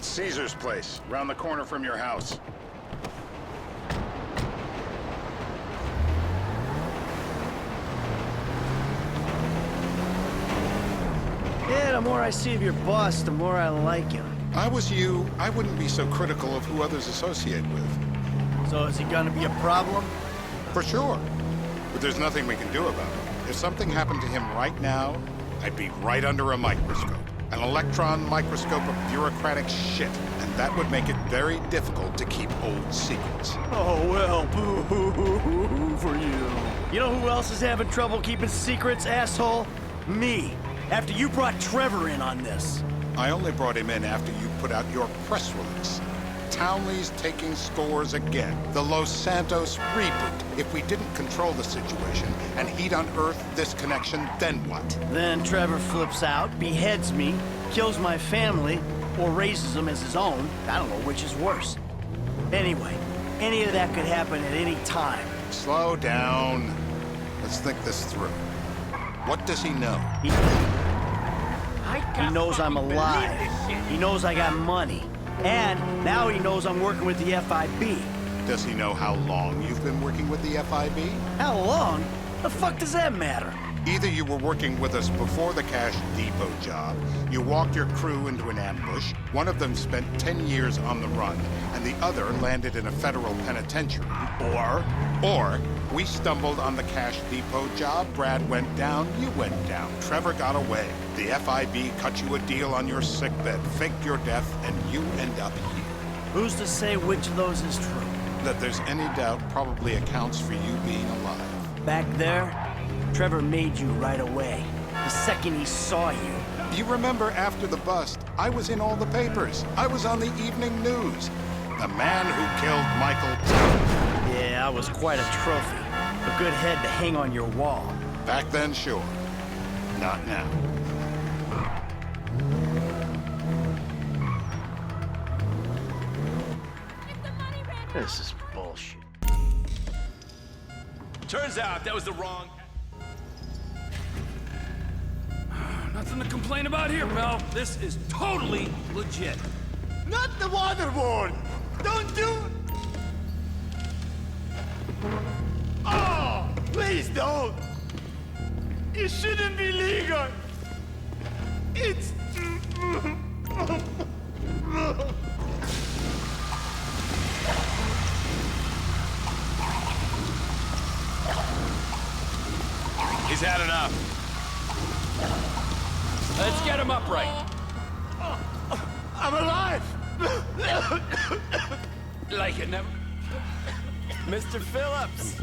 It's Caesar's place, round the corner from your house. Yeah, the more I see of your boss, the more I like him. If I was you, I wouldn't be so critical of who others associate with. So is he gonna be a problem? For sure. But there's nothing we can do about it. If something happened to him right now, I'd be right under a microscope. An electron microscope of bureaucratic shit. And that would make it very difficult to keep old secrets. Oh, well, boo-hoo-hoo-hoo for you. You know who else is having trouble keeping secrets, asshole? Me. After you brought Trevor in on this. I only brought him in after you put out your press release. Townley's taking scores again. The Los Santos reboot. If we didn't control the situation and he'd unearthed this connection, then what? Then Trevor flips out, beheads me, kills my family, or raises them as his own. I don't know which is worse. Anyway, any of that could happen at any time. Slow down. Let's think this through. What does he know? He knows I'm alive. He knows I got money. And now he knows I'm working with the FIB. Does he know how long you've been working with the FIB? How long? The fuck does that matter? Either you were working with us before the Cash Depot job, you walked your crew into an ambush, one of them spent 10 years on the run, and the other landed in a federal penitentiary. Or we stumbled on the Cash Depot job, Brad went down, you went down, Trevor got away. The FIB cut you a deal on your sickbed, faked your death, and you end up here. Who's to say which of those is true? That there's any doubt probably accounts for you being alive. Back there, Trevor made you right away. The second he saw you. You remember after the bust, I was in all the papers. I was on the evening news. The man who killed Michael Townley. Yeah, I was quite a trophy. A good head to hang on your wall. Back then, sure. Not now. This is bullshit. Turns out that was the wrong... Nothing to complain about here, Mel. This is totally legit. Not the water wall! Don't do... Oh! Please don't! It shouldn't be legal! It's... He's had enough. Let's get him upright. I'm alive! Like it never... Mr. Phillips!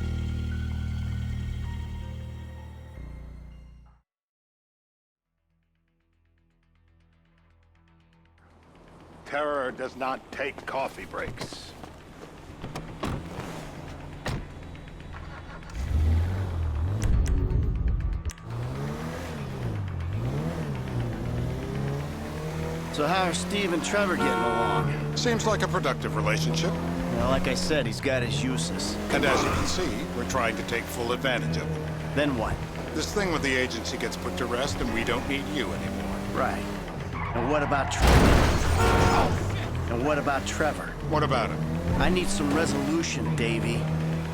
Terror does not take coffee breaks. So how are Steve and Trevor getting along? Seems like a productive relationship. Well, like I said, he's got his uses. And as you can see, we're trying to take full advantage of it. Then what? This thing with the agency gets put to rest and we don't need you anymore. Right. And what about Trevor? And what about Trevor? What about him? I need some resolution, Davey.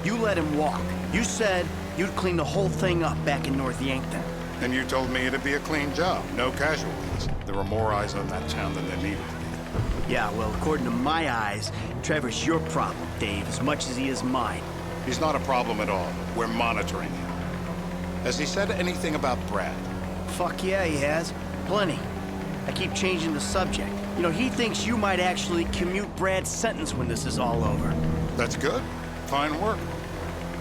You let him walk. You said you'd clean the whole thing up back in North Yankton. And you told me it'd be a clean job, no casualties. There were more eyes on that town than there needed to be. Yeah, well, according to my eyes, Trevor's your problem, Dave, as much as he is mine. He's not a problem at all. We're monitoring him. Has he said anything about Brad? Fuck yeah, he has. Plenty. I keep changing the subject. You know, he thinks you might actually commute Brad's sentence when this is all over. That's good. Fine work.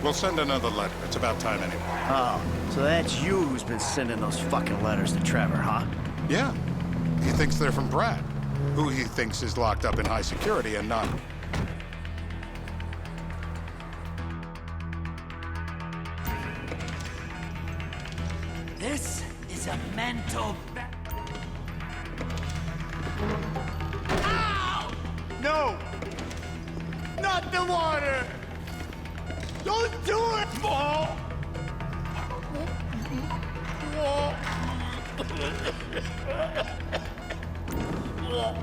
We'll send another letter. It's about time anyway. Oh, so that's you who's been sending those fucking letters to Trevor, huh? Yeah. He thinks they're from Brad, who he thinks is locked up in high security and not... This is a mental... Ow! No! Not the water! Don't do it! Oh. Oh.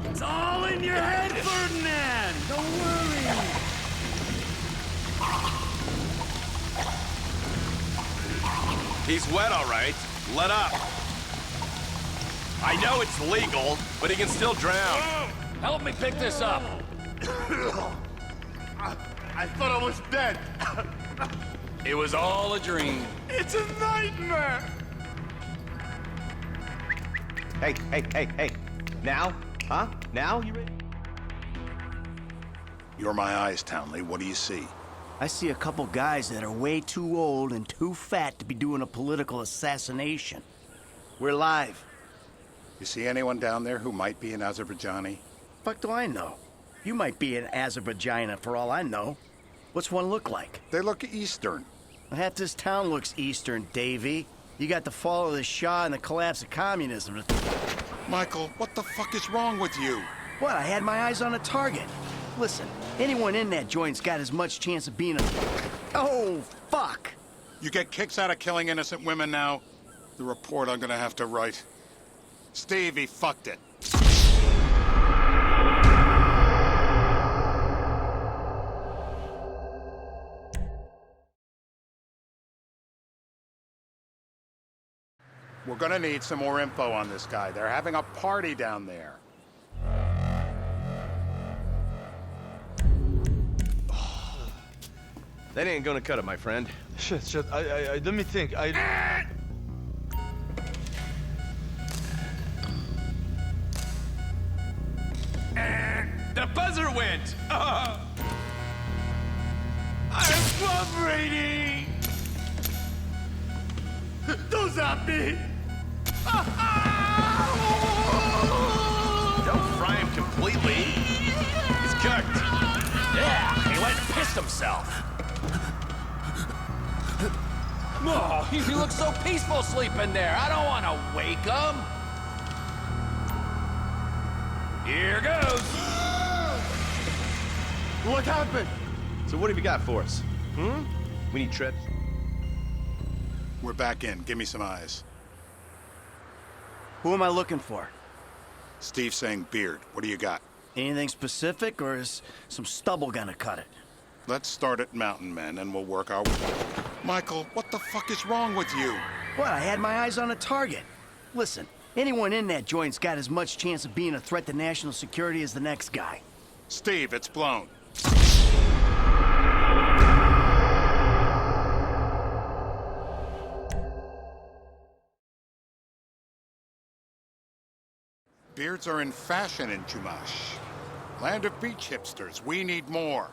It's all in your head, Ferdinand! Don't worry! He's wet, all right. Let up. I know it's legal, but he can still drown. Help me pick this up. I thought I was dead. It was all a dream. It's a nightmare. Hey. Now? Huh? Now? You ready? You're my eyes, Townley. What do you see? I see a couple guys that are way too old and too fat to be doing a political assassination. We're live. You see anyone down there who might be an Azerbaijani? Fuck do I know? You might be an Azerbaijani for all I know. What's one look like? They look Eastern. Half this town looks Eastern, Davy. You got the fall of the Shah and the collapse of communism. Michael, what the fuck is wrong with you? What? I had my eyes on a target. Listen, anyone in that joint's got as much chance of being a... Oh, fuck! You get kicks out of killing innocent women now? The report I'm gonna have to write. Steve, he fucked it. We're gonna need some more info on this guy. They're having a party down there. That ain't gonna cut it, my friend. Shit. Let me think. The buzzer went! I'm cooperating. Don't zap me. Don't fry him completely. He's cooked. Yeah, he went and pissed himself. Oh, he looks so peaceful sleeping there. I don't want to wake him. Here goes. What happened? So what have you got for us? We need trips. We're back in. Give me some eyes. Who am I looking for? Steve saying beard. What do you got? Anything specific, or is some stubble gonna cut it? Let's start at Mountain Men and we'll work our way. Michael, what the fuck is wrong with you? What? I had my eyes on a target. Listen, anyone in that joint's got as much chance of being a threat to national security as the next guy. Steve, it's blown. Beards are in fashion in Chumash. Land of beach hipsters. We need more.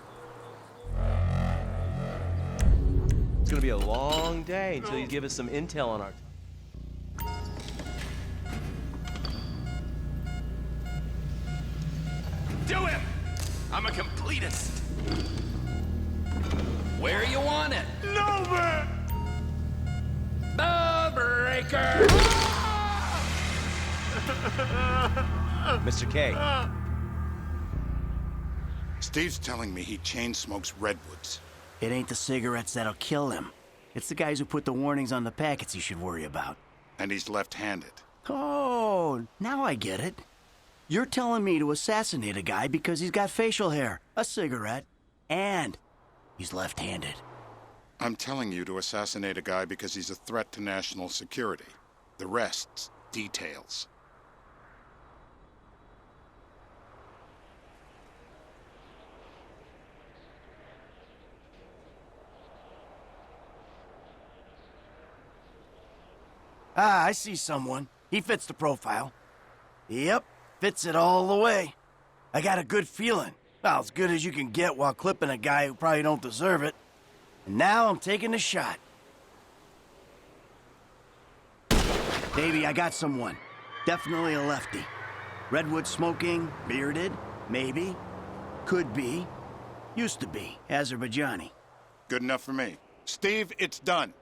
It's gonna be a long day until you give us some intel on our... Do him! I'm a completist. Where you want it? Nowhere. The breaker! Mr. K. Steve's telling me he chain smokes redwoods. It ain't the cigarettes that'll kill him. It's the guys who put the warnings on the packets he should worry about. And he's left-handed. Oh, now I get it. You're telling me to assassinate a guy because he's got facial hair, a cigarette, and he's left-handed. I'm telling you to assassinate a guy because he's a threat to national security. The rest's details. Ah, I see someone. He fits the profile. Yep, fits it all the way. I got a good feeling. Well, as good as you can get while clipping a guy who probably don't deserve it. And now I'm taking the shot. Baby, I got someone. Definitely a lefty. Redwood smoking, bearded, maybe. Could be. Used to be. Azerbaijani. Good enough for me. Steve, it's done.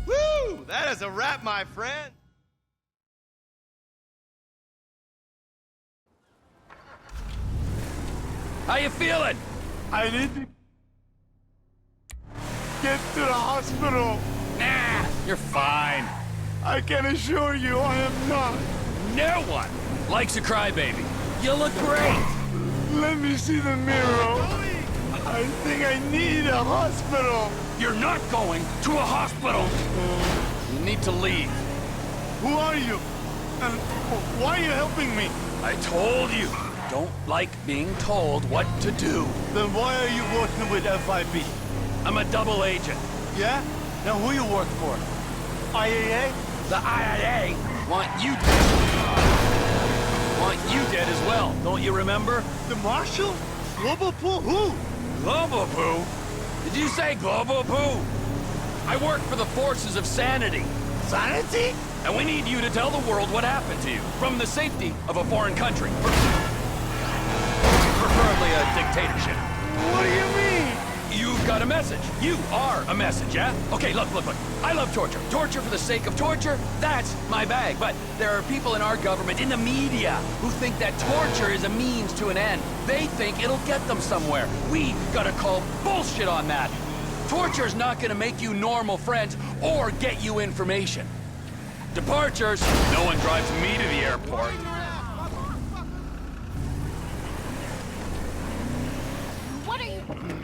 Woo! That is a wrap, my friend. How you feeling? I need to get to the hospital. Nah, you're fine. I can assure you I am not. No one likes a crybaby. You look great. Let me see the mirror. I think I need a hospital. You're not going to a hospital. You need to leave. Who are you? And why are you helping me? I told you. Don't like being told what to do. Then why are you working with FIB? I'm a double agent. Yeah? Now who you work for? IAA? The IIA want you dead as well. Don't you remember? The Marshal? Global Pool? Who? Global Poo? Did you say Global Poo? I work for the forces of sanity. Sanity? And we need you to tell the world what happened to you from the safety of a foreign country. Preferably a dictatorship. What do you mean? You've got a message. You are a message, yeah? Okay, look. I love torture. Torture for the sake of torture, that's my bag. But there are people in our government, in the media, who think that torture is a means to an end. They think it'll get them somewhere. We gotta call bullshit on that. Torture's not gonna make you normal friends or get you information. Departures. No one drives me to the airport. What are you...